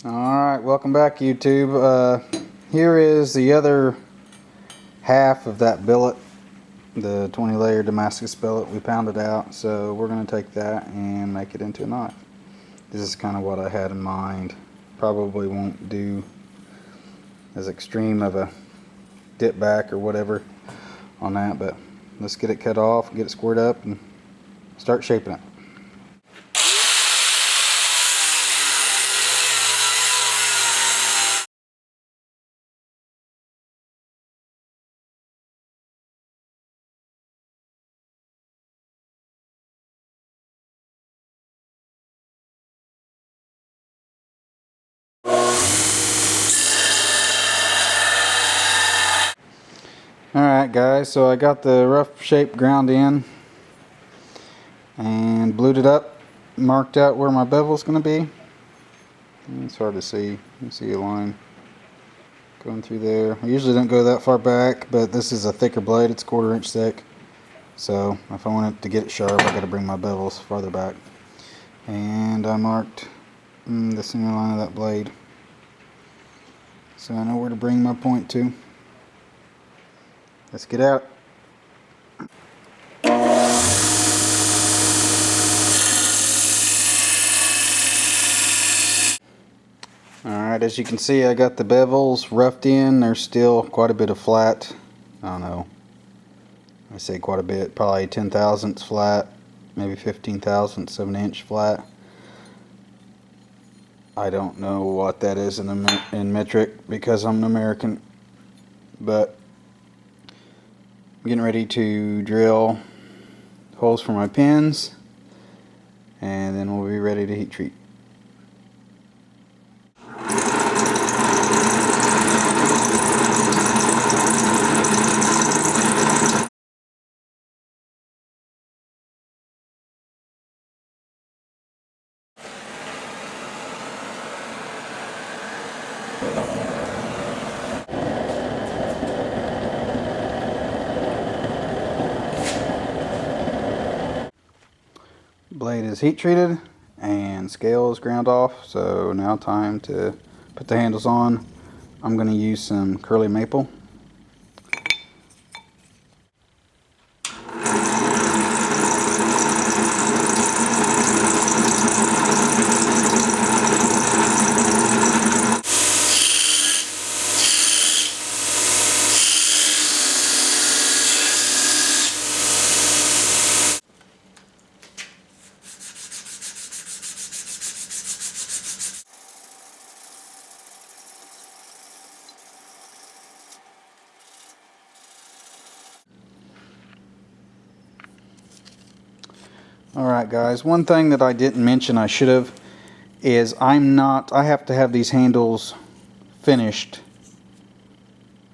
Alright, welcome back YouTube. Here is the other half of that billet, the 20 layer Damascus billet we pounded out. So we're going to take that and make it into a knife. This is kind of what I had in mind. Probably won't do as extreme of a dip back or whatever on that, but let's get it cut off, get it squared up, and start shaping it. Alright guys, so I got the rough shape ground in and blued it up, marked out where my bevel's going to be. It's hard to see. You can see a line going through there. I usually don't go that far back, but this is a thicker blade. It's 1/4 inch thick. So if I want it to get it sharp, I got to bring my bevels farther back. And I marked the center line of that blade, so I know where to bring my point to. Let's get out. Alright, as you can see, I got the bevels roughed in. There's still quite a bit of flat. I don't know, I say quite a bit, probably 10 thousandths flat, maybe 15 thousandths of an inch flat. I don't know what that is in metric because I'm an American, but I'm getting ready to drill holes for my pins, and then we'll be ready to heat treat. Blade is heat treated and scale is ground off, so now time to put the handles on. I'm going to use some curly maple. Alright guys, one thing that I didn't mention, I should have, is I have to have these handles finished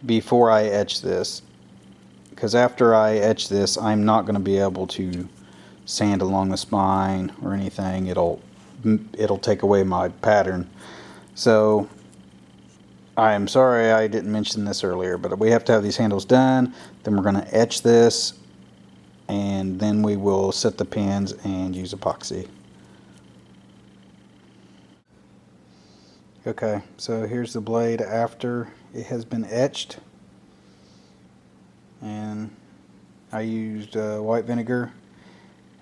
before I etch this, because after I etch this I'm not going to be able to sand along the spine or anything. It'll take away my pattern. So I'm sorry I didn't mention this earlier, but we have to have these handles done, then we're going to etch this, and then we will set the pins and use epoxy. Okay, so here's the blade after it has been etched, and I used white vinegar.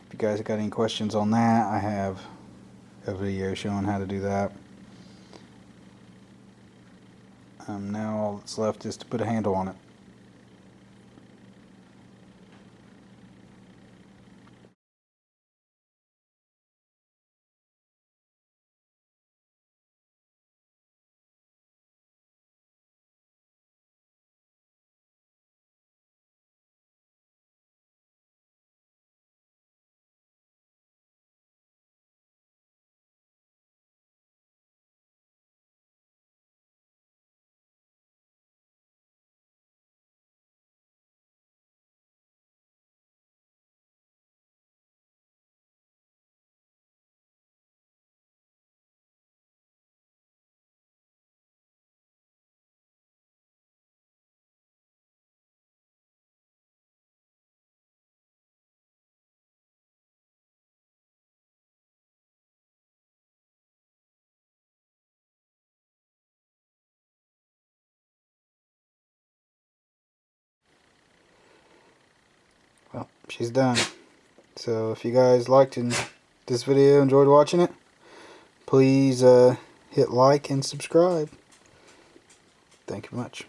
If you guys got any questions on that, I have a video showing how to do that. Now all that's left is to put a handle on it. she's done. So if you guys liked this video, enjoyed watching it, please hit like and subscribe. Thank you much.